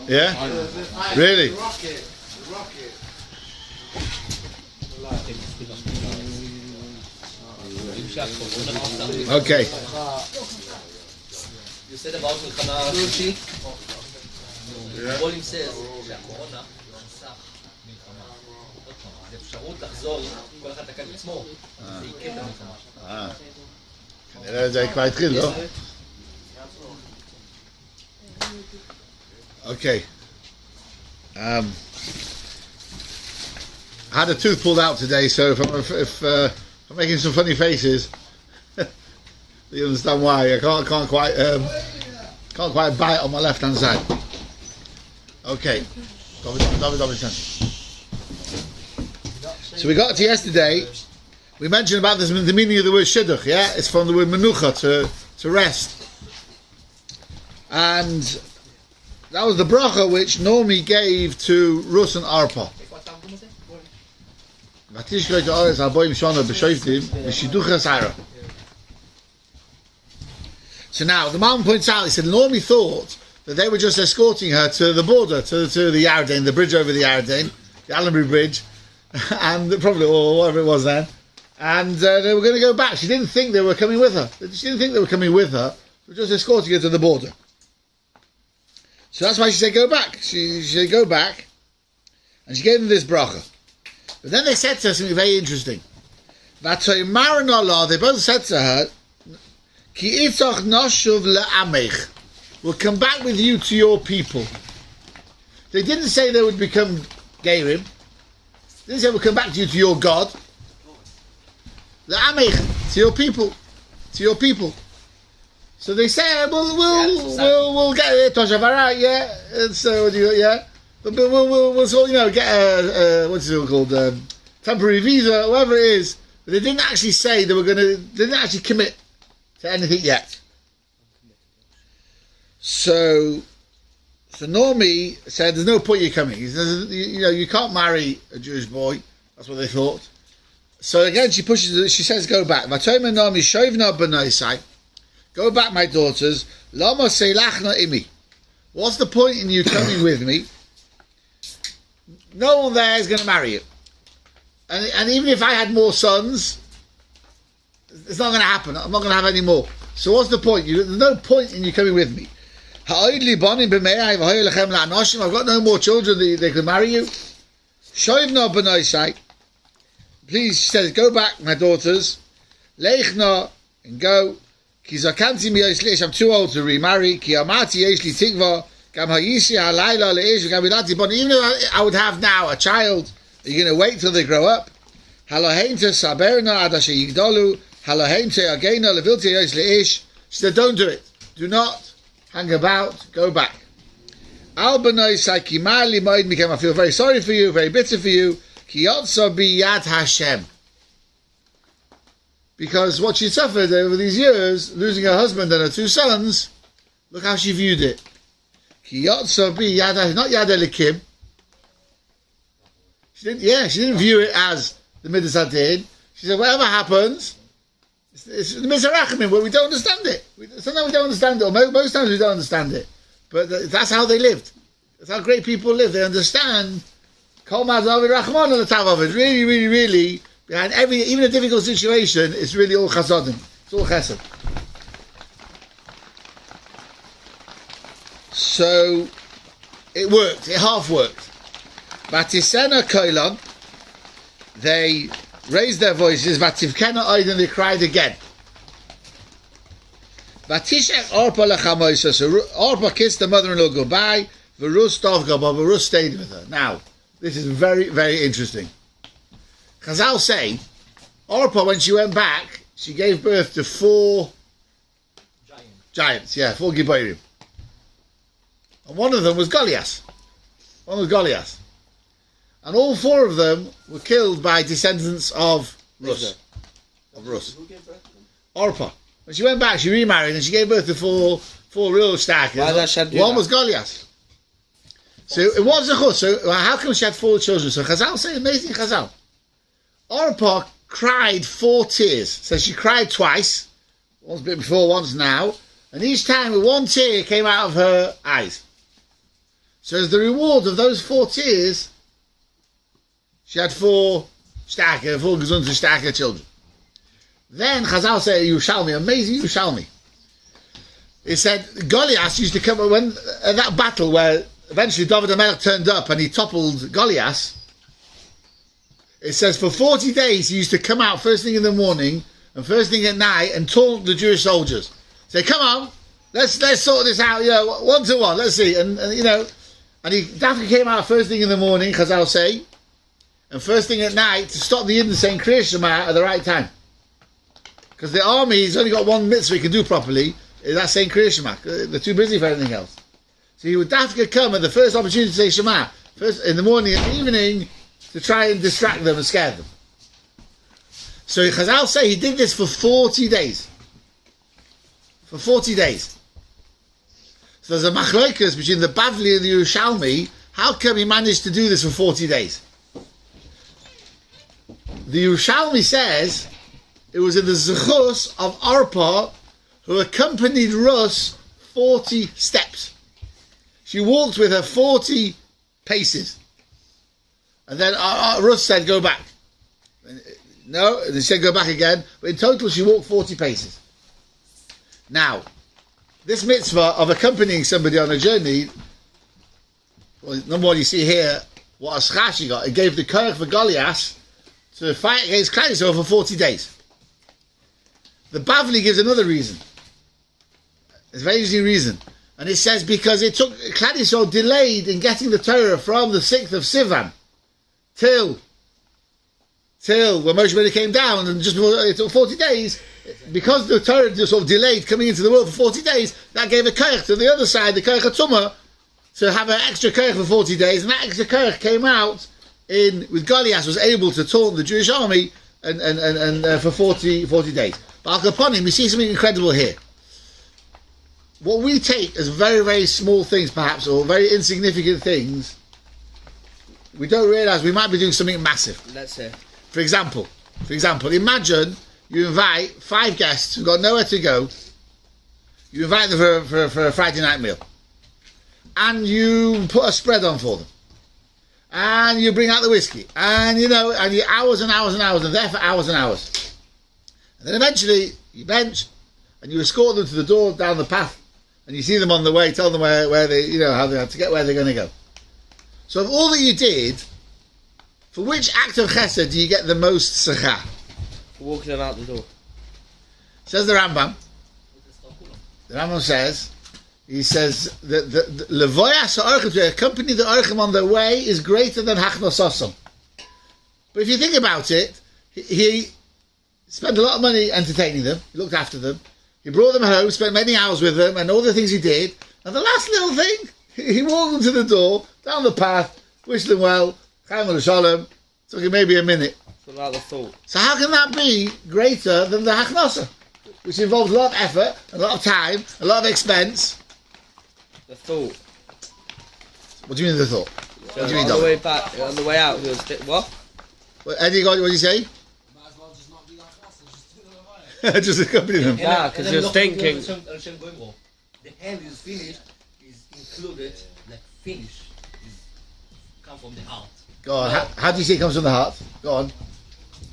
Yeah? Really? The rocket. Okay. You said about Milchama Ruchi. Yeah. Volume says שהקורונה חסך מלחמה. עוד פעם, זה אפשרות לחזור, כל אחד תקן עצמו, זה יקט המלחמה. כנראה זה כבר התחיל, לא? Okay. I had a tooth pulled out today, so if I'm making some funny faces, you understand why. I can't quite bite on my left hand side. Okay. So we got to yesterday. We mentioned about this, the meaning of the word shidduch. Yeah, it's from the word menucha, to rest, and that was the bracha which Naomi gave to Rus and Arpa. So now the Malm points out, he said Naomi thought that they were just escorting her to the border, to the Yarden, the bridge over the Yarden, the Allenbury Bridge, and probably, or whatever it was then, and they were going to go back. She didn't think they were coming with her. She didn't think they were coming with her. They were just escorting her to the border. So that's why she said go back. She said go back, and she gave them this bracha. But then they said to her something very interesting. They both said to her, Ki itoch noshuv le'amech. We'll come back with you to your people. They didn't say they would become Gerim. They didn't say we'll come back to you to your God. Le'amech, to your people. To your people. So they say, we'll get it, Toshavara, yeah. So yeah. But we'll sort, get a what's it called, temporary visa, whatever it is. But they didn't actually say they didn't actually commit to anything yet. So Naomi said, there's no point you coming. He says, you can't marry a Jewish boy. That's what they thought. So again, she says, go back. Vatoyma Naomi shovna b'noisai. Go back, my daughters. Lama seilachna imi. What's the point in you coming with me? No one there is going to marry you. And even if I had more sons, it's not going to happen. I'm not going to have any more. So what's the point? There's no point in you coming with me. I've got no more children that they can marry you. Please, she says, go back, my daughters. Leichna, and go. I'm too old to remarry. Even if I would have now a child, are you going to wait till they grow up? She said, don't do it. Do not hang about. Go back. I feel very sorry for you, very bitter for you. Because what she suffered over these years, losing her husband and her two sons, look how she viewed it. Not Yad Elikim. She didn't view it as the Midas Hadin. She said, whatever happens, it's the Midas Harachamim, but we don't understand it. Sometimes we don't understand it, or most times we don't understand it. But that's how they lived. That's how great people live. They understand Kol Ma'azavid Rachman on the top of it. Really, really, really, behind even a difficult situation, it's really all chasadim. It's all chesed. So it worked. It half worked. Batisena koilon, they raised their voices. Vativkena oiden, they cried again. Vatishek Orpa lechamoisa. So Orpa kissed the mother-in-law goodbye. Verus tovga, but Verus stayed with her. Now, this is very, very interesting. Chazal say, Orpa, when she went back, she gave birth to 4 giants. 4 Giborim. And one of them was Goliath. And all 4 of them were killed by descendants of Rus. Orpa. When she went back, she remarried and she gave birth to 4 real stackers. One was Goliath. So it was a chus. So how come she had 4 children? So Chazal say, amazing Chazal. Orpa cried 4 tears. So she cried twice. Once bit before, once now. And each time one tear came out of her eyes. So as the reward of those 4 tears, she had 4 gesunde, starke children. Then Chazal said, Yerushalmi, amazing Yerushalmi. It said, Goliath used to come, when at that battle where eventually David HaMelech turned up and he toppled Goliath, it says for 40 days he used to come out first thing in the morning and first thing at night and taunt the Jewish soldiers. Say, come on, let's sort this out, one to one, let's see. And he definitely came out first thing in the morning, Chazal say, and first thing at night to stop the Yidden saying Kriya Shema at the right time. Because the army has only got one mitzvah he can do properly, that's saying Kriya Shema. They're too busy for anything else. So he would definitely come at the first opportunity to say Shema, first in the morning and the evening, to try and distract them and scare them. So Chazal say he did this for 40 days. For 40 days. So there's a machlokas between the Bavli and the Yerushalmi. How come he managed to do this for 40 days? The Yerushalmi says it was in the Zechus of Arpa, who accompanied Rus 40 steps. She walked with her 40 paces. And then Rus said, go back. No, they said go back again. But in total, she walked 40 paces. Now, this mitzvah of accompanying somebody on a journey, well, number one, you see here what a schach she got. It gave the koach for Goliath to fight against Klal Yisrael for 40 days. The Bavli gives another reason. It's a very easy reason. And it says because it took Klal Yisrael delayed in getting the Torah from the 6th of Sivan till when Moshe Rabbeinu came down, and just before it took 40 days, because the Torah sort of delayed coming into the world for 40 days, that gave a koach to the other side, the koach HaTumah, to have an extra koach for 40 days, and that extra koach came out with Goliath, was able to taunt the Jewish army and for 40 days. But Al Kaponim, we see something incredible here. What we take as very, very small things, perhaps, or very insignificant things, we don't realise we might be doing something massive. Let's say. For example, imagine you invite 5 guests who've got nowhere to go. You invite them for a Friday night meal. And you put a spread on for them. And you bring out the whiskey. And you hours and hours and hours, and they're there for hours and hours. And then eventually you bench and you escort them to the door down the path. And you see them on the way, tell them where they, how they have to get where they're going to go. So of all that you did, for which act of chesed do you get the most tzachah? Walking them out the door. Says the Rambam. The Rambam says, he says that the levoyas ha'orchim, to accompany the orchim on their way, is greater than hachnososam. But if you think about it, he spent a lot of money entertaining them. He looked after them. He brought them home, spent many hours with them, and all the things he did. And the last little thing, he walked them to the door, down the path, wished them well, Chaim Sholom, took him maybe a minute. What about the thought? So how can that be greater than the hachnosa, which involves a lot of effort, a lot of time, a lot of expense? The thought. What do you mean the thought? So What do you mean, on the Dom? way back, on the way out, he was what? Eddie, what did you say? Might as well just not be like us and just do the way. Just accompany them. Yeah, because you're thinking. The hand is finished, is included, like finish, is come from the heart. Go on. How do you see it comes from the heart? Go on.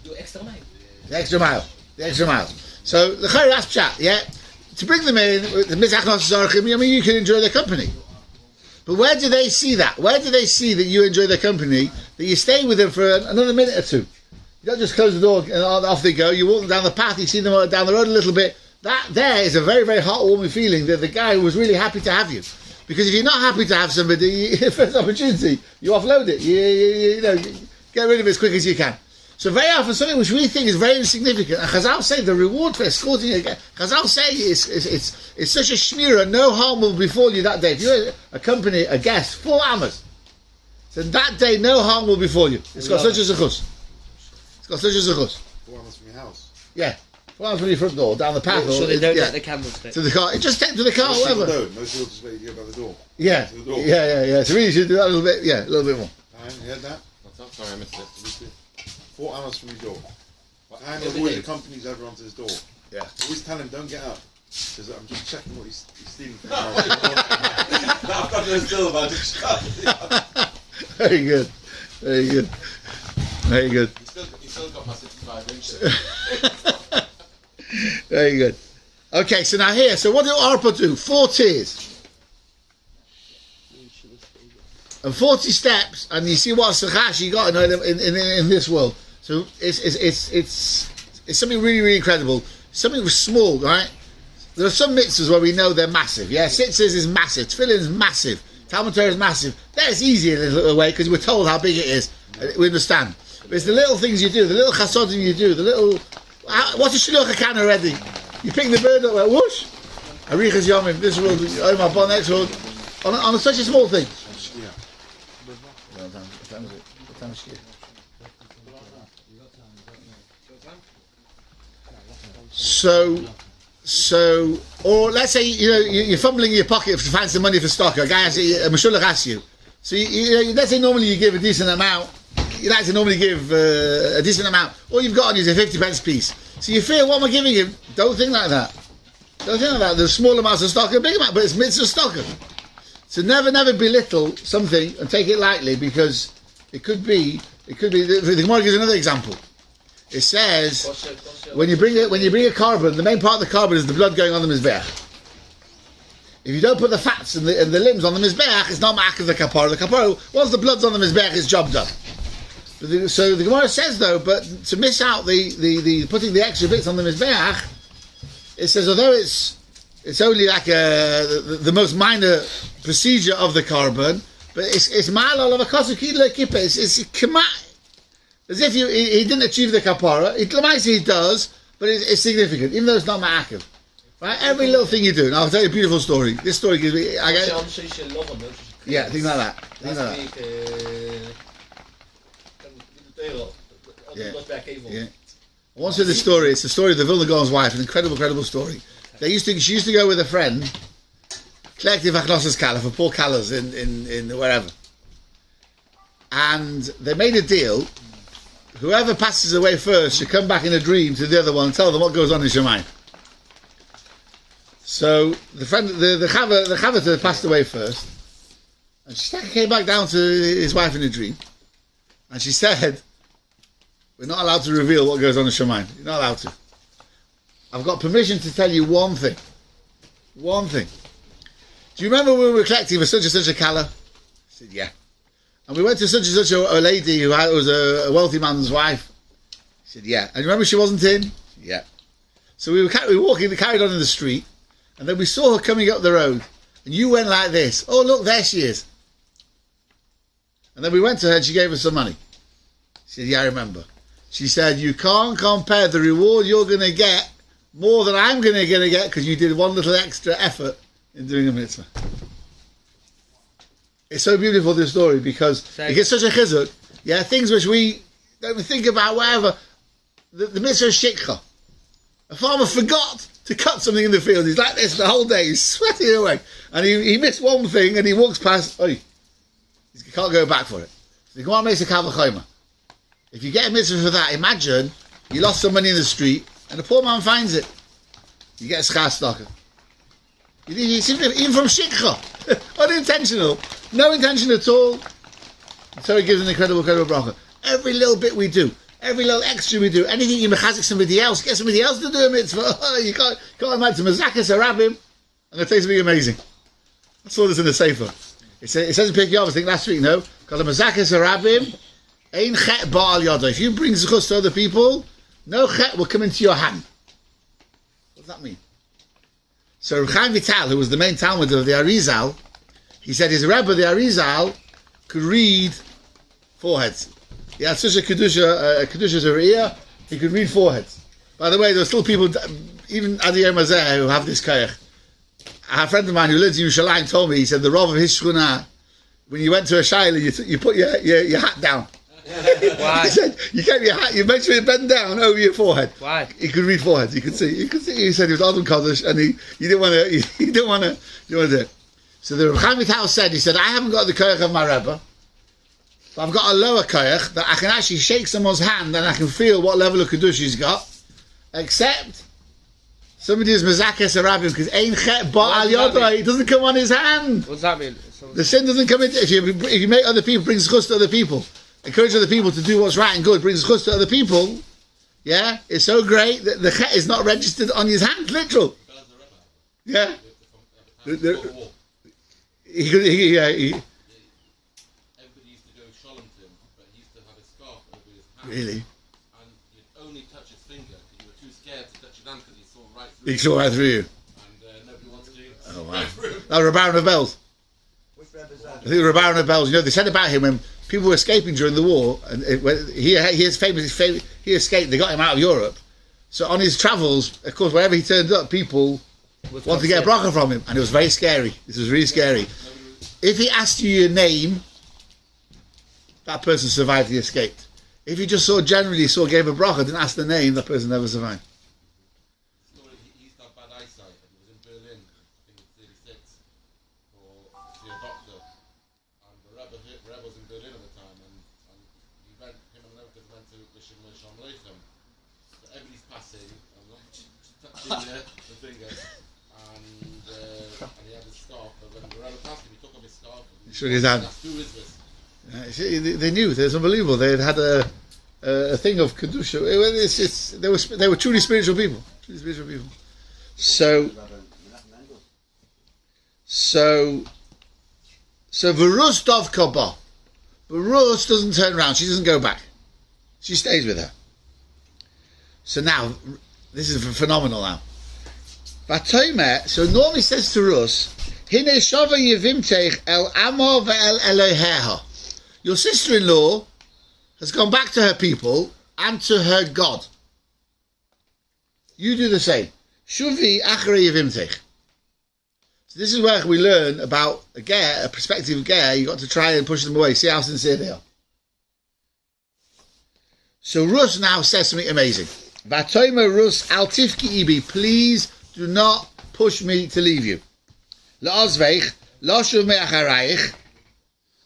Do extra mile. The extra mile. So the Chayr asks Pshat, yeah? To bring them in, the Mizachnos Zorchim, I mean, you can enjoy their company. But where do they see that? Where do they see that you enjoy their company, that you stay with them for another minute or two? You don't just close the door and off they go. You walk them down the path, you see them down the road a little bit. That there is a very, very heartwarming feeling that the guy was really happy to have you. Because if you're not happy to have somebody, first opportunity, you offload it. You get rid of it as quick as you can. So very often something which we think is very insignificant, and Chazal say the reward for escorting a guest, Chazal say it's such a shmira, no harm will befall you that day. If you accompany a guest, 4 amas, so that day no harm will befall you. It's got such a zechus. 4 hours from your house. Yeah. 4 hours from your front door, down the path. So they don't get the candlestick. To the car. Just take to the car, Most people whatever. don't. Most people just wait to go by the door. Yeah. To the door. Yeah. So really you should do that a little bit, a little bit more. You heard that? What's up? Sorry, I missed it. 4 hours from your door. Time Every always day. accompanies everyone to his door. Yeah. Always tell him, don't get up. Says, I'm just checking what he's stealing from the house. I've got no still about it. Very good. Very good. Very good. He's still got my 65 inches. Very good. Okay, so now here, so what do ARPA do? 4 tiers. And 40 steps, and you see what Sachash you got in this world. So it's something really, really incredible. Something small, right? There are some mitzvahs where we know they're massive. Yeah, Sitzes is massive, Tefillin is massive, Talmud Torah is massive. That's easy in a little way because we're told how big it is. We understand. But it's the little things you do, the little chasodim you do, the little... What's a shluch can already? You pick the bird up, like, whoosh! Arichas Yomim, this world, oh my bon, next world. On such a small thing. So, or let's say you're fumbling in your pocket to find some money for stock. A guy asks you, a mashulach asks you. So let's say normally you give a decent amount. You like to normally give a decent amount. All you've got on you is a 50 pence piece. So you fear, what am I giving him? Don't think like that. Don't think like that. There's small amounts of stock and big amount, but it's mitzvah stock. So never belittle something and take it lightly because it could be. The Gemara gives another example. It says when you bring a carbon, the main part of the carbon is the blood going on the mizbeach. If you don't put the fats and the limbs on the mizbeach, it's not ma'ak of the kapara. The kapara, once the blood's on the mizbeach, it's job done. So the Gemara says though, but to miss out the putting the extra bits on the mizbeach, it says although it's only like the most minor procedure of the carbon, but it's ma'al of a kosu kidla kippah. It's kema. As if he didn't achieve the kapara. He does, but it's significant, even though it's not ma'akev. Right? Every little thing you do. And I'll tell you a beautiful story. This story gives me... Yeah, things like that. Yeah. I once heard this story. It's the story of the Vilna Gaon's wife. An incredible story. She used to go with a friend, collective achnosas kala for poor kalas in wherever. And they made a deal. Whoever passes away first should come back in a dream to the other one and tell them what goes on in Shemayim. So the friend, the chavata passed away first, and Shtaka came back down to his wife in a dream, and she said, "We're not allowed to reveal what goes on in Shemayim. You're not allowed to. I've got permission to tell you one thing. One thing. Do you remember we were collecting for such and such a kala?" I said, "Yeah." And we went to such and such a lady who was a wealthy man's wife. He said, "Yeah." And you remember she wasn't in? Yeah. So we were walking, carried on in the street, and then we saw her coming up the road. And you went like this. "Oh, look, there she is." And then we went to her and she gave us some money. She said, "Yeah, I remember." She said, "You can't compare the reward you're going to get more than I'm going to get because you did one little extra effort in doing a mitzvah." It's so beautiful, this story, because it gets such a chizuk. Yeah, things which we don't even think about, whatever. The mitzvah is shikha. A farmer forgot to cut something in the field. He's like this the whole day. He's sweating away. And he missed one thing and he walks past. Oi, he can't go back for it. So the Gemara makes a kavachayma. If you get a mitzvah for that, imagine you lost some money in the street and the poor man finds it. You get a schar stocker. Even from shikha. Unintentional. No intention at all. So it gives an incredible bracha. Every little bit we do, every little extra we do, anything you mechazik somebody else, get somebody else to do a mitzvah. Oh, you can't imagine mazakas harabim. I'm going to tell you something amazing. I saw this in the Sefer. It says in Pirkei Avos, I think last week, no? Called mazakas harabim, ein chet ba'al yada. If you bring zechus to other people, no chet will come into your hand. What does that mean? So Reb Chaim Vital, who was the main Talmud of the Arizal, he said his Rebbe, the Arizal, could read foreheads. He had such a kedusha zeriyah, he could read foreheads. By the way, there are still people, even Adi Yom Hazeh, who have this koyach. A friend of mine who lives in Yerushalayim told me, he said the Rav of his shchuna, when you went to a shayla, you put your hat down. Why? He said you kept your hat. You make sure you bend down over your forehead. Why? He could read foreheads. He could see. He said he was Adam Kodesh, and he didn't want to. He didn't want to do it. So the Reb Chaim Vital said, he said, I haven't got the koyach of my Rebbe, but I've got a lower koyach that I can actually shake someone's hand and I can feel what level of kedusha he's got. Except Somebody is mezakes a rabbim because ein chet ba al yodai. It doesn't come on his hand. What does that mean? The sin doesn't come into if you make other people brings chus to other people. Encourage other people to do what's right and good. Brings chus to other people. Yeah, it's so great that the chet is not registered on his hand. Literal. Yeah. Everybody used to go Sholom to him, but he used to have a scarf over his hand. Really? And you'd only touch his finger because you were too scared to touch his hand because he saw right through He saw right through you. and nobody wants to. Oh wow. That was Baron of Bells. I think the Baron of Bells. You know, they said about him when people were escaping during the war, and he escaped. They got him out of Europe. So on his travels, of course, wherever he turned up, people wanted to get a bracha from him, and it was very scary. This was really scary. If he asked you your name, that person survived. He escaped. If he just gave a bracha, didn't ask the name, that person never survived. He used to have bad eyesight, and he was in Berlin, I think in 36, to see a doctor. And the Rebbe was in Berlin at the time, and him and Nokas went to the Shevuios. So everybody's passing, and touching the finger, and he had his scarf. But when the Rebbe passed him, he took off his scarf. And Shook his hand. Who is this? They knew. It was unbelievable. They had a thing of kedusha. They were truly spiritual people. Truly spiritual people. So Verus Dov Kaba. Verus doesn't turn around. She doesn't go back. She stays with her. So now, this is phenomenal now. So normally says to Rus, Hine shava yevimteich el amo ve'el Eloheha. Your sister-in-law has gone back to her people and to her God. You do the same. Shuvi achrei yevimteich. So this is where we learn about a prospective ger. You got to try and push them away. See how sincere they are. So Rus now says something amazing. Vatoima Rus al tifki ibi. Please do not push me to leave you. La'azveich la shuv me'acharayich.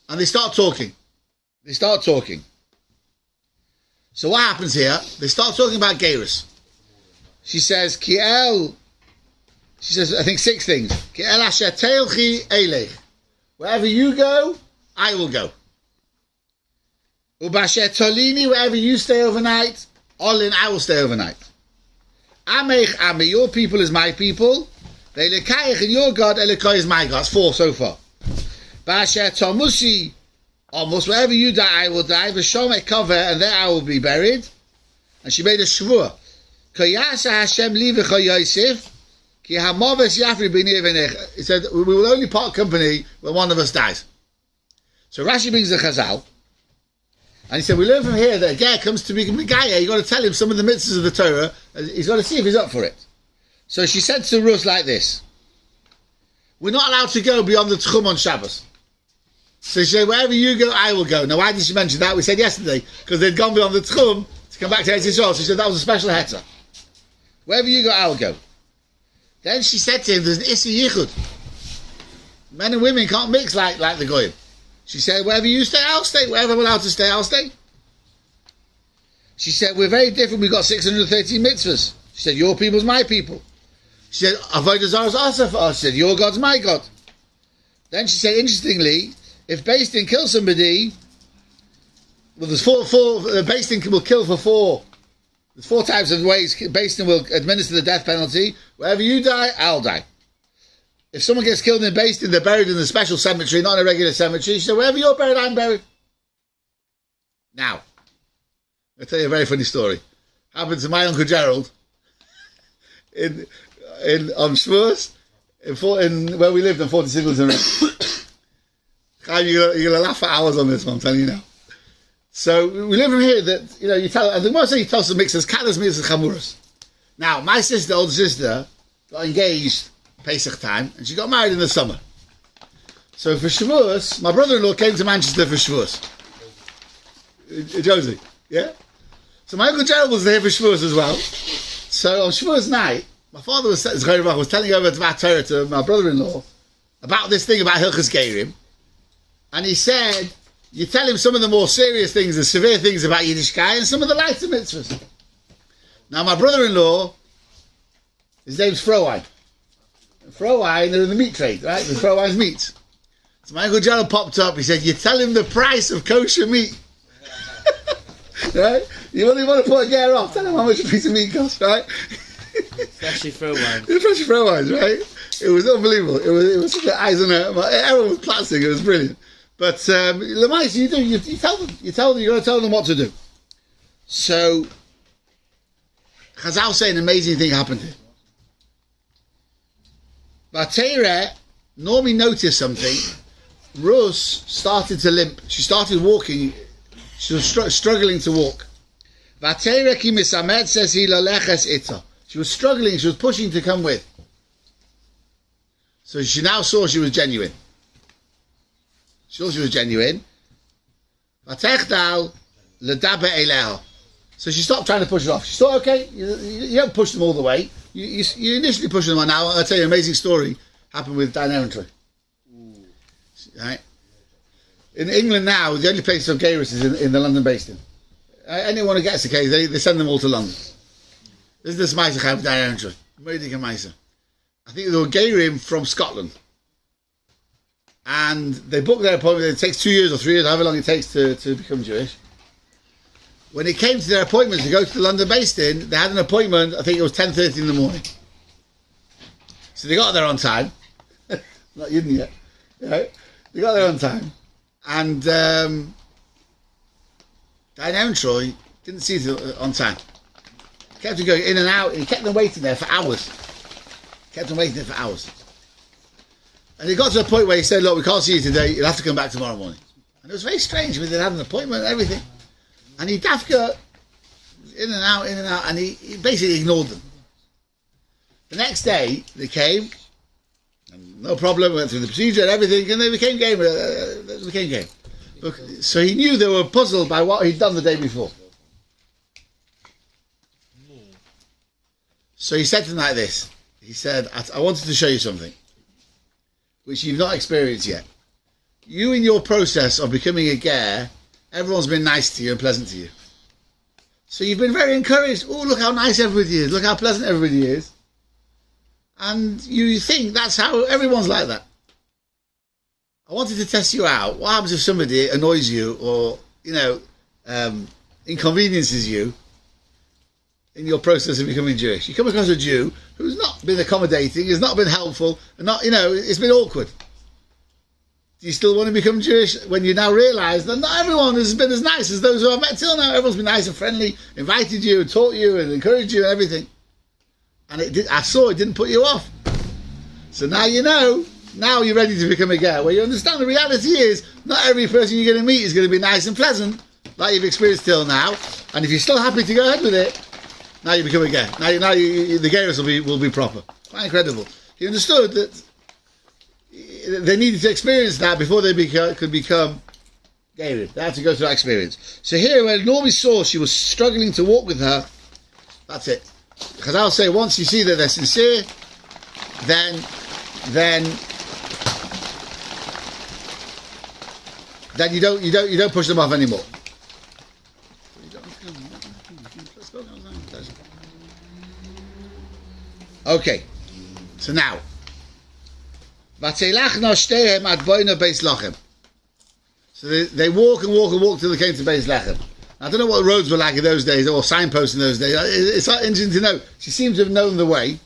And they start talking. So what happens here? They start talking about Gerus. She says, I think 6 things. Ki'el asher teilchi eilech. Wherever you go, I will go. Ubasher tolini, wherever you stay overnight, Olin, I will stay overnight. Amech Ame, your people is my people. Ve'elekayich, and your God, Elekai is my God. That's 4 so far. Basher tomusi, almost wherever you die, I will die. V'shomei cover, and there I will be buried. And she made a shvur. Koyasa Hashem li v'cho Yosef, ki hamoves yafri b'nei v'nech. He said, we will only part company when one of us dies. So Rashi brings the Chazal, and he said, we learn from here that a guy comes to be Megaya, you got to tell him some of the mitzvahs of the Torah, and he's got to see if he's up for it. So she said to Rus like this, we're not allowed to go beyond the Tchum on Shabbos. So she said, wherever you go, I will go. Now, why did she mention that? We said yesterday, because they'd gone beyond the Tchum to come back to Eretz Yisrael. She said that was a special heter. Wherever you go, I will go. Then she said to him, there's an Issa Yichud. Men and women can't mix like the Goyim. She said, wherever you stay, I'll stay. Wherever I'm allowed to stay, I'll stay. She said, we're very different. We've got 613 mitzvahs. She said, your people's my people. She said, Avodah Zarah's also for us. She said, your God's my God. Then she said, interestingly, if Beis Din kills somebody, well, there's four Beis Din will kill for 4. There's 4 types of ways Beis Din will administer the death penalty. Wherever you die, I'll die. If someone gets killed in Beis Din, they're buried in a special cemetery, not in a regular cemetery. She said, wherever you're buried, I'm buried. Now, I'll tell you a very funny story. Happened to my Uncle Gerald on Shevuios, in where we lived on 40 Singleton Road. You're going to laugh for hours on this one, I'm telling you now. So we live from here that, you tell, and the most thing you tell some mixers, Kalas mixers chamuras. Now, my sister, older sister, got engaged Pesach time, and she got married in the summer. So for Shevuios, my brother-in-law came to Manchester for Shevuios. Josie, yeah? So my Uncle Gerald was there for Shevuios as well. So on Shevuios night, my father was telling over to Torah to my brother-in-law about this thing about Hilchos Geirim, and he said, you tell him some of the more serious things, the severe things about Yiddishkeit, and some of the lighter mitzvahs. Now my brother-in-law His name's Frowine. Frowine, they're in the meat trade, right? The Frowine's meats. So my Uncle John popped up. He said, "You tell him the price of kosher meat." Right? You only want to put a gear off. Tell him how much a piece of meat costs, right? Especially for wine. Especially Frowines, right? It was unbelievable. It was such an eyes on it. Everyone was plastic. It was brilliant. But Lemais, you do. You tell them. You got to tell them what to do. So Chazal say an amazing thing happened here. Vatera normally noticed something. Rus started to limp. She started walking. She was struggling to walk. Vatera ki misamet says he laleches ita. She was struggling. She was pushing to come with. So she now saw she was genuine. She saw she was genuine. Vatechdal ledabe eleha. So she stopped trying to push it off. She thought, okay, you don't push them all the way. You initially push them on. Now I'll tell you an amazing story happened with Dan Erentry. Right? In England now, the only place of Gayris is in the London Basin. Anyone who gets the case, they send them all to London. This is the Smaisa Chai with Dan Erentry. Murdik and Maisa. I think they were Gayrim from Scotland. And they booked their appointment. It takes 2 years or 3 years, however long it takes to become Jewish. When it came to their appointment to go to the London Basin, they had an appointment, I think it was 10:30 in the morning. So they got there on time. Not hidden yet. Right? They got there on time. And Dan Erentry didn't see it on time. Kept them going in and out. He kept them waiting there for hours. Kept them waiting there for hours. And it got to a point where he said, "Look, we can't see you today. You'll have to come back tomorrow morning." And it was very strange because they had an appointment and everything. And he dafka in and out, and he basically ignored them. The next day, they came, and no problem, went through the procedure and everything, and they became game. Look, so he knew they were puzzled by what he'd done the day before. So he said to them like this. He said, "I wanted to show you something, which you've not experienced yet. You, in your process of becoming a ger, everyone's been nice to you and pleasant to you. So you've been very encouraged. Oh, look how nice everybody is. Look how pleasant everybody is. And you think that's how everyone's like that. I wanted to test you out. What happens if somebody annoys you or, inconveniences you in your process of becoming Jewish? You come across a Jew who's not been accommodating, has not been helpful, and it's been awkward. Do you still want to become Jewish when you now realise that not everyone has been as nice as those who I've met till now? Everyone's been nice and friendly, invited you, and taught you, and encouraged you, and everything. And I saw it didn't put you off. So now you know. Now you're ready to become a ger. Where you understand the reality is not every person you're going to meet is going to be nice and pleasant like you've experienced till now. And if you're still happy to go ahead with it, now you become a ger. Now the gerus will be proper. Quite incredible. He understood that they needed to experience that before they could become gerim. They had to go through that experience. So here, when Normie saw she was struggling to walk with her, that's it. Because I'll say once you see that they're sincere, then you don't push them off anymore. Okay, so now. So they walk till they came to Beis Lechem. I don't know what the roads were like in those days, or signposts in those days. It's interesting to know. She seems to have known the way.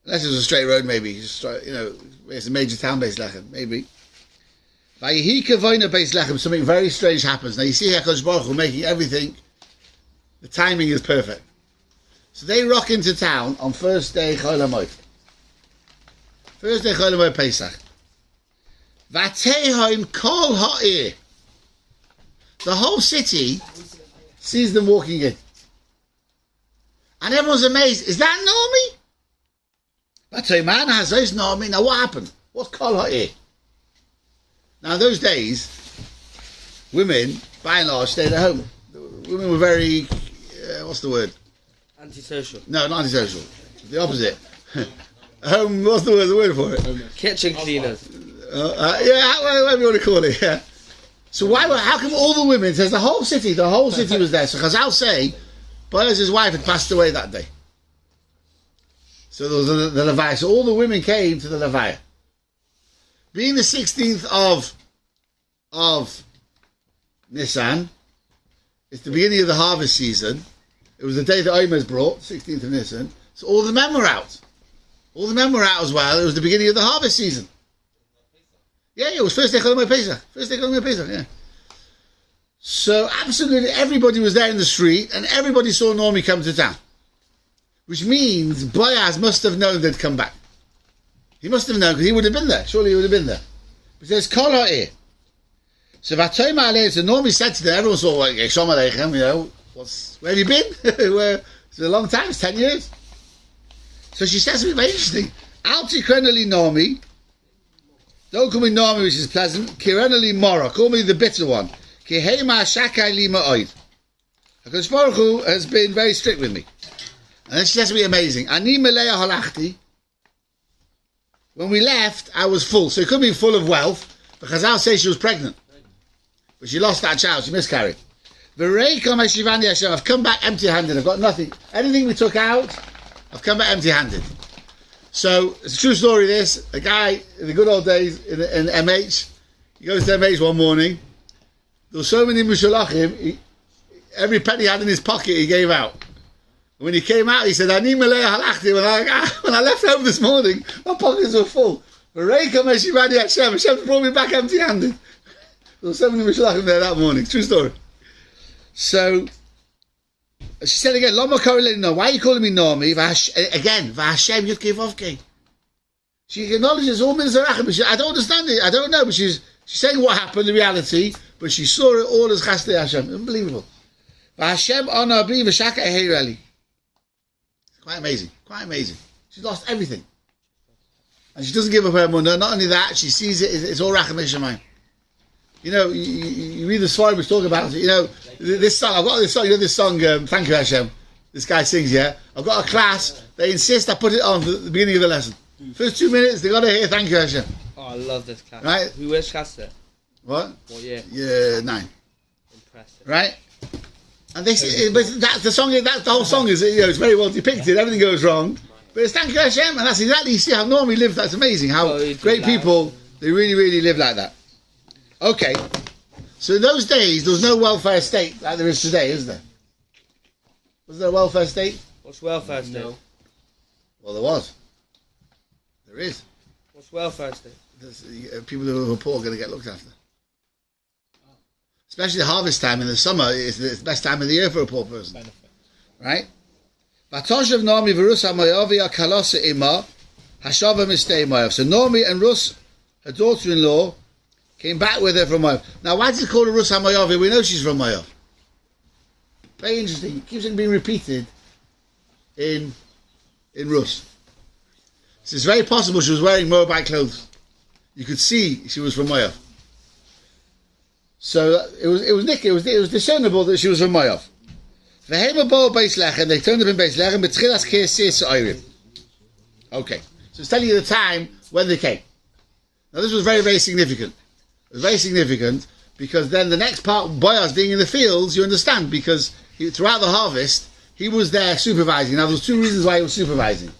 Unless it was a straight road, maybe. It's a major town, Beis Lechem, maybe. Something very strange happens. Now you see HaKadosh Baruch Hu making everything. The timing is perfect. So they rock into town on first day Chol HaMoed. First day Chol HaMoed Pesach. Vatehoim kol ha'ir. The whole city sees them walking in. And everyone's amazed. Is that Normie? Vatehoim has those Normie. Now what happened? What's kol ha'ir? Now in those days, women, by and large, stayed at home. Women were very, what's the word? Antisocial. No, not antisocial. The opposite. What's the word for it? Kitchen cleaners. Whatever you want to call it, yeah. So how come all the women, says the whole city was there. So Chazal say, Boaz's wife had passed away that day. So there was the Levaya. So all the women came to the Levaya. Being the 16th of Nisan, it's the beginning of the harvest season. It was the day that Omer's brought, 16th of Nisan. So all the men were out. All the men were out as well. It was the beginning of the harvest season. Yeah, it was first day Chol Pesach. First day Chol Pesach, yeah. So absolutely everybody was there in the street and everybody saw Naomi come to town. Which means Boaz must have known they'd come back. He must have known because he would have been there. Surely he would have been there. But there's Kol Ha'ir. So Vatoyma Alei, so Naomi said to them, everyone saw, like, Shalom Aleichem, you know, where have you been? It's a long time, it's 10 years. So she says something very interesting. Al tikrenali Naomi. Don't call me Naomi, which is pleasant. Kirenali Mora. Call me the bitter one. Ki heima shakai li ma'oid. HaKadosh Baruch Hu has been very strict with me. And then she says something amazing. Ani meleya halachti. When we left, I was full. So it could be full of wealth. Because I'll say she was pregnant. But she lost that child. She miscarried. I've come back empty-handed. I've got nothing. Anything we took out, I've come back empty-handed. So, it's a true story, this. A guy, in the good old days, in MH, he goes to MH one morning. There were so many mushalachim, every penny he had in his pocket, he gave out. And when he came out, he said, Ani melei halachti. When I left home this morning, my pockets were full. Hashem brought me back empty-handed. There were so many mushalachim there that morning. True story. So, she said again, Lama Korelin, no, why are you calling me Naomi? Again, V'Hashem Yudkei Vovkei. She acknowledges all Mizrachim, but I don't understand it, I don't know, but she's saying what happened, the reality, but she saw it all as Chasdei Hashem. Unbelievable. V'Hashem Ona Bi V'Shaka Eheireli. Quite amazing, quite amazing. She's lost everything. And she doesn't give up her munah. Not only that, she sees it, it's all Rachem Shamayim. You know, you read the Schwalbe which talk about it. You know, this song, I've got this song, you know this song, Thank You Hashem. This guy sings, yeah? I've got a class, they insist I put it on at the beginning of the lesson. First 2 minutes, they got to hear Thank You Hashem. Oh, I love this class. Right? Who wears class What? Well, yeah. Yeah, 9. Impressive. Right? And they say, but that's the song, that's the whole song, is, you know, it's very well depicted, everything goes wrong. But it's Thank You Hashem, and that's exactly, you see how Normally live, that's amazing, how great people, they really, really live like that. Okay, so in those days, there was no welfare state like there is today, is there? Was there a welfare state? What's welfare state? No. Well, there was. There is. What's welfare state? People who are poor are going to get looked after. Especially the harvest time in the summer is the best time of the year for a poor person. Benefit. Right? So Naomi and Rus, her daughter-in-law, came back with her from Moab. Now, why does it call her Rus HaMoavi? We know she's from Moab. Very interesting. It keeps on being repeated in Rus. So it's very possible she was wearing Moabite clothes. You could see she was from Moab. So it was discernible that she was from Moab. And they turned up in Beis Lechem. Okay. So it's telling you the time when they came. Now this was very, very significant. It was very significant because then the next part, Boaz being in the fields, you understand, because throughout the harvest, he was there supervising. Now, there was 2 reasons why he was supervising.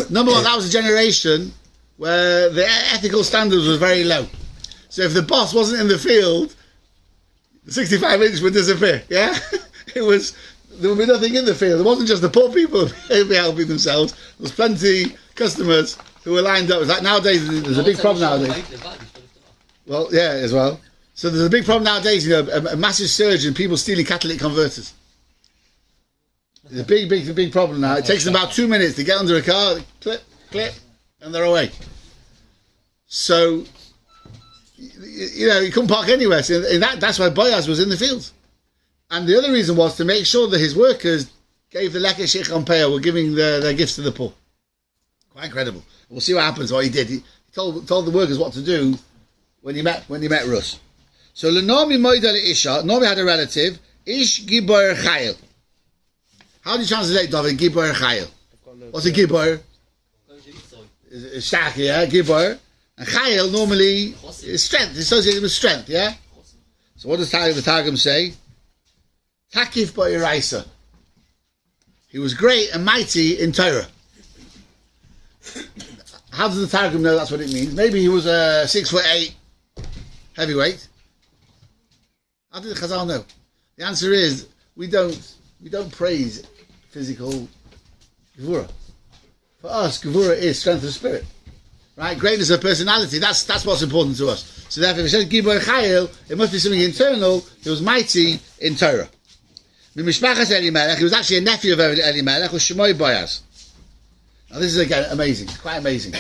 Number one, that was a generation where the ethical standards were very low. So if the boss wasn't in the field, the 65-inch would disappear, yeah? There would be nothing in the field. It wasn't just the poor people who would be helping themselves. There was plenty customers who were lined up. It's like nowadays, there's a big problem nowadays. Well, yeah, as well. So there's a big problem nowadays, you know, a massive surge in people stealing catalytic converters. It's a big problem now. It takes them about 2 minutes to get under a car, clip, and they're away. So, you know, you couldn't park anywhere. So that's why Boaz was in the fields. And the other reason was to make sure that his workers gave the Lekeh Sheikhon Peah, were giving their gifts to the poor. Quite incredible. We'll see what happens, what he did. He told the workers what to do when he met Rus. So Naomi Moida Isha, Naomi had a relative, Ish Gibor Chayil. How do you translate, David, Gibor Chayil? What's a Gibor? Shach, yeah, Gibor. And Chayil normally is strength, it's associated with strength, yeah? So what does the Targum say? Takif Ba'iraisa. He was great and mighty in Torah. how does the Targum know that's what it means? Maybe he was a 6'8" heavyweight. How did the Chazal know? The answer is we don't praise physical gevura. For us, gevura is strength of spirit, right? Greatness of personality. That's what's important to us. So therefore, if it says Gibor Chayil, it must be something internal. He was mighty in Torah. Mimishpachas Elimelech, he was actually a nephew of Elimelech, was Shemoy Boaz. Now this is again amazing, quite amazing.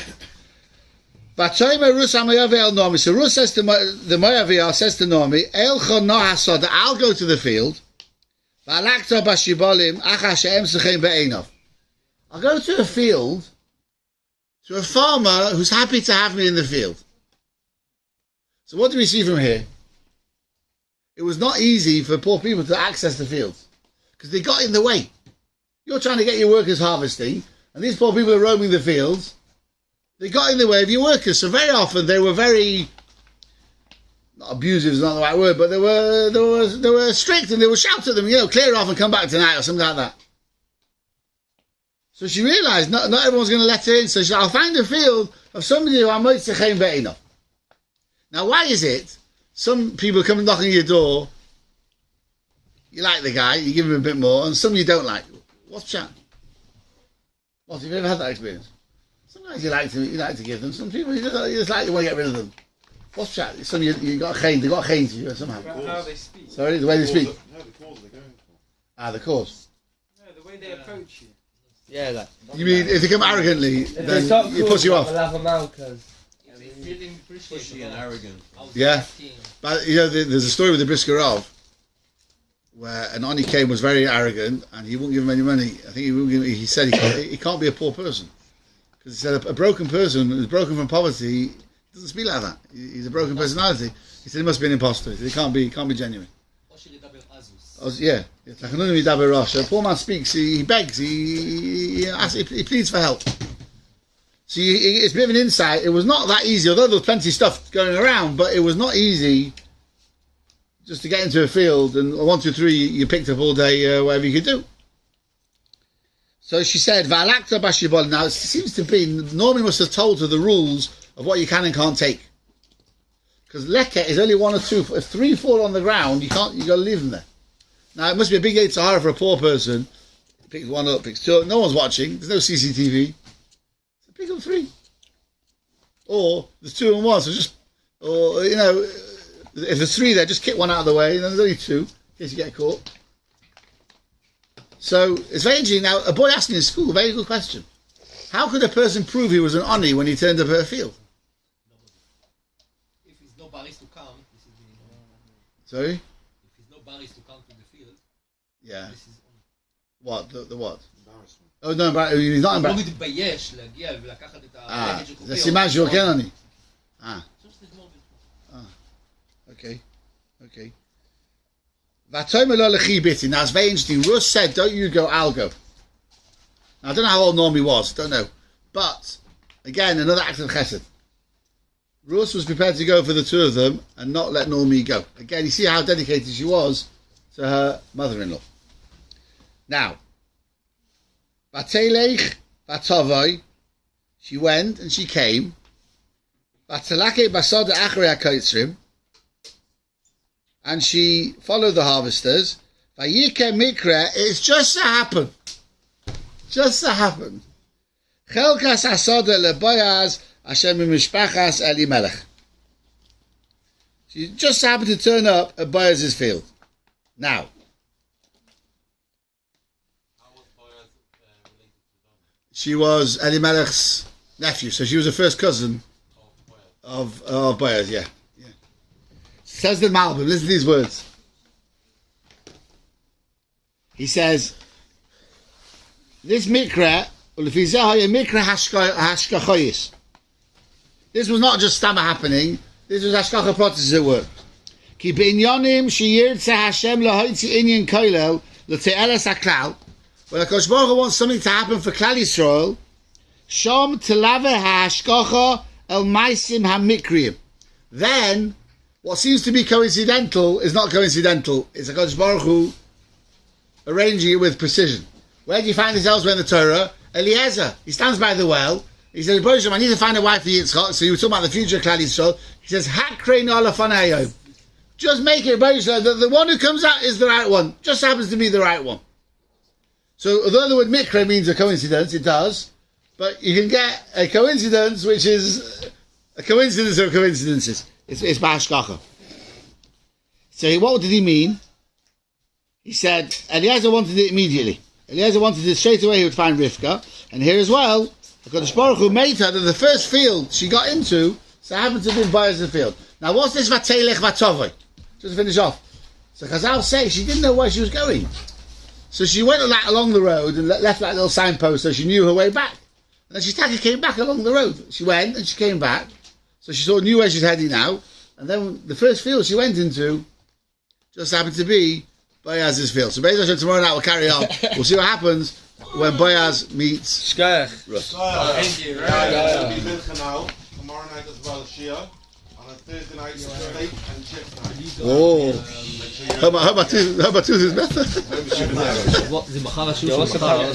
Batoyma Rus Amayav El Nomi. So Rus says to the Moyaviyah says to Nomi, El Chon Hasod, I'll go to the field. V'alakta Bashibolim Acha She'em Sechem Be'enov. I'll go to a field to a farmer who's happy to have me in the field. So what do we see from here? It was not easy for poor people to access the fields because they got in the way. You're trying to get your workers harvesting, and these poor people are roaming the fields. They got in the way of your workers. So very often they were very, not abusive is not the right word, but they were strict, and they would shout at them, clear off and come back tonight or something like that. So she realised not everyone's going to let her in. So she said, I'll find a field of somebody who I'm moitzechem be'eno. Now, why is it some people come knocking on your door, you like the guy, you give him a bit more, and some you don't like? What's that? What, have you ever had that experience? Sometimes you like to give them. Some people you just like, you want to get rid of them. What's that? Some you got a chain, they got a chain to you somehow. How they speak. Sorry, the way they speak. No, the cause they're going for. Ah, the cause. No, the way they approach you. Yeah, like. You mean if they come arrogantly, then it puts you off? Feeling pushy and arrogant. Yeah. But there's a story with the Briskerov where an Oni came, was very arrogant, and he wouldn't give him any money. I think he said he can't be a poor person. Because he said a broken person who's broken from poverty doesn't speak like that. He's a broken personality. He said he must be an imposter. He said he can't be genuine. Yeah. A poor man speaks, he begs, he pleads for help. So it's a bit of an insight. It was not that easy, although there was plenty of stuff going around, but it was not easy just to get into a field and 1, 2, 3 you picked up all day, whatever you could do. So she said, V'alakta bashibol. Now it seems to be, normally must have told her the rules of what you can and can't take. Because leket is only 1 or 2. If 3 fall on the ground, you got to leave them there. Now it must be a big Sahara for a poor person. Picks 1 up, picks 2 up. No one's watching. There's no CCTV. So pick up 3. Or there's 2 and 1. So if there's 3 there, just kick 1 out of the way, and then there's only 2 in case you get caught. So it's very interesting. Now a boy asking in school, very good question. How could a person prove he was an Oni when he turned up at a field? If he's no baris to come, this is Sorry? If he's no baris to come to the field, Yeah. this is What? The what? Embarrassment. Oh no, he's not לא embarrassed. מתבייש להגיע ולקחת את Ah, הרגל של זה סימן שהוא כן עני. Ah, okay. V'atoymer lo lechi biti. Now it's very interesting. Rus said, don't you go, I'll go. Now I don't know how old Naomi was, don't know. But, again, another act of chesed. Rus was prepared to go for the 2 of them and not let Naomi go. Again, you see how dedicated she was to her mother-in-law. Now, Batelech Batovoi, she went and she came. Batelake Basoda Achrei HaKoitzrim, and she followed the harvesters. Vayike Mikra, it's just so happened. Chelkas Asoda LeBoyaz Hashem Mishpachas Elimelech. She just happened to turn up at Boaz's field. Now, How was Boaz related to Donna? she was Elimelech's nephew, so she was a first cousin Of Boaz. of Boaz, yeah. Says the Malbim, listen to these words. He says, this mikra, mikra hashkachoyis. This was not just stammer happening, this was hashkacha protis at work. Ki b'inyonim sheyirtze Hashem lahoitzi inyan koilel l'te'eles haklal. When HaKadosh Baruch Hu wants something to happen for Klal Yisrael, shom telave hashkacha el maisim hamikriim. Then, what seems to be coincidental is not coincidental. It's HaKadosh Baruch Hu arranging it with precision. Where do you find this elsewhere in the Torah? Eliezer, he stands by the well, He says, Bosham, I need to find a wife for Yitzchak. So you were talking about the future Klal Yisrael. He says, Hakrein alafaneyo. Just make it, Bosham, that the one who comes out is the right one. Just happens to be the right one. So although the word mikre means a coincidence, it does. But you can get a coincidence which is a coincidence of coincidences. It's ba'ashkacha. So what did he mean? He said, Eliezer wanted it immediately. Eliezer wanted it straight away, he would find Rivka. And here as well, HaKadosh Baruch Hu made her that the first field she got into, so happened to be Boaz's field. Now what's this vatelech vatovoi? Just to finish off. So Chazal say she didn't know where she was going. So she went along the road and left that little signpost so she knew her way back. And then she came back along the road. She went and she came back. So she knew where she's heading now. And then the first field she went into just happened to be Boaz's field. So basically tomorrow night we'll carry on. We'll see what happens when Boaz meets Ruth. Thank you. It'll be Mincha now. Tomorrow night as well, Shia. On a Thursday night, steak and chips night. Oh. How about two is better? זה מחר השיעור של מחר.